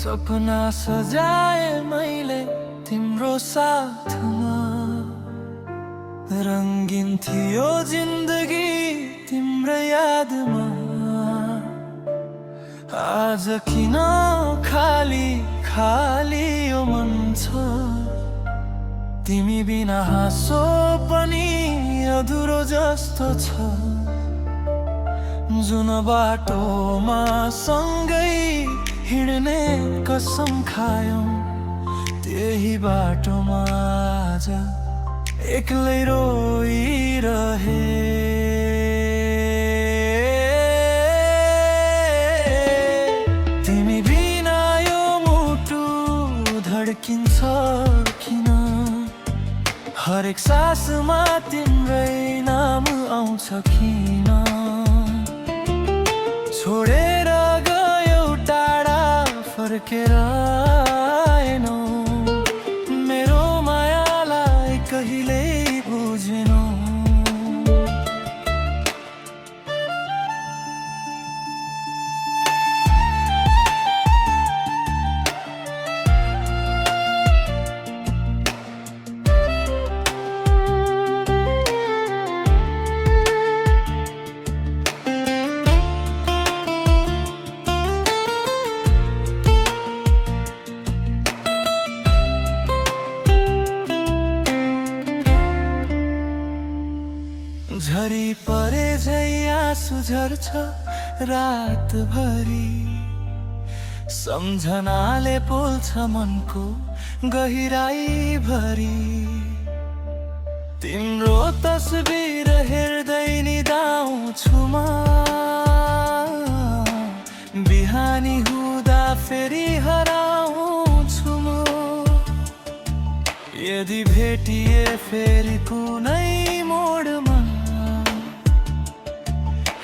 सपना सजाए मैले तिम्रो साथमा, रंगीन थियो जिन्दगी तिम्रो यादमा। आज किन खाली खाली यो मन छ, तिमी बिना हाँसो पनि अधुरो जस्तो छ। जुन बाटोमा सँगै हिँड्ने कसम खायौं, त्यही बाटोमा आज एक्लै रोइरहे। तिमी बिना यो मुटु धड्किन्छ किन, हरेक सासमा तिम्रै नाम आउँछ किन। छोडेर गयौ टाढा फर्केर आएनौ, मेरो मायालाई कहिल्यै बुझेनौ। झरी परे झै आँसु झर्छ रातभरि, सम्झनाले पोल्छ मनको गहिराई भरि। तिम्रो तस्बिर हेर्दै निदाउँछु म, बिहानी हुँदा फेरि हराउँछु म। यदि भेटिए फेरि कुनै मोडमा,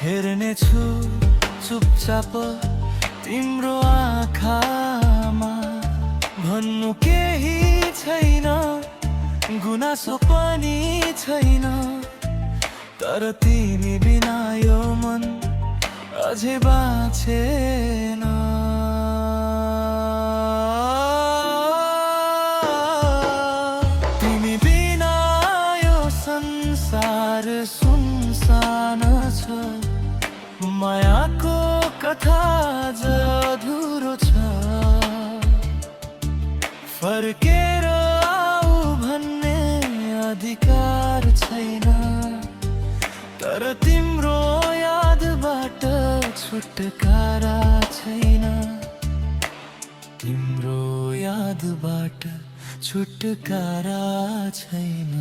हेर्नेछु चुपचाप तिम्रो आँखामा। भन्नु केही छैन, गुनासो पनि छैन, तर तिमी बिना यो मन अझै बाँचेन। तिमी बिना यो संसार सुनसान छ, मायाको कथा अधुरो छ। फर्केर आऊ भन्ने अधिकार छैन, तर तिम्रो यादबाट छुटकारा छैन। तिम्रो यादबाट छुटकारा छैन।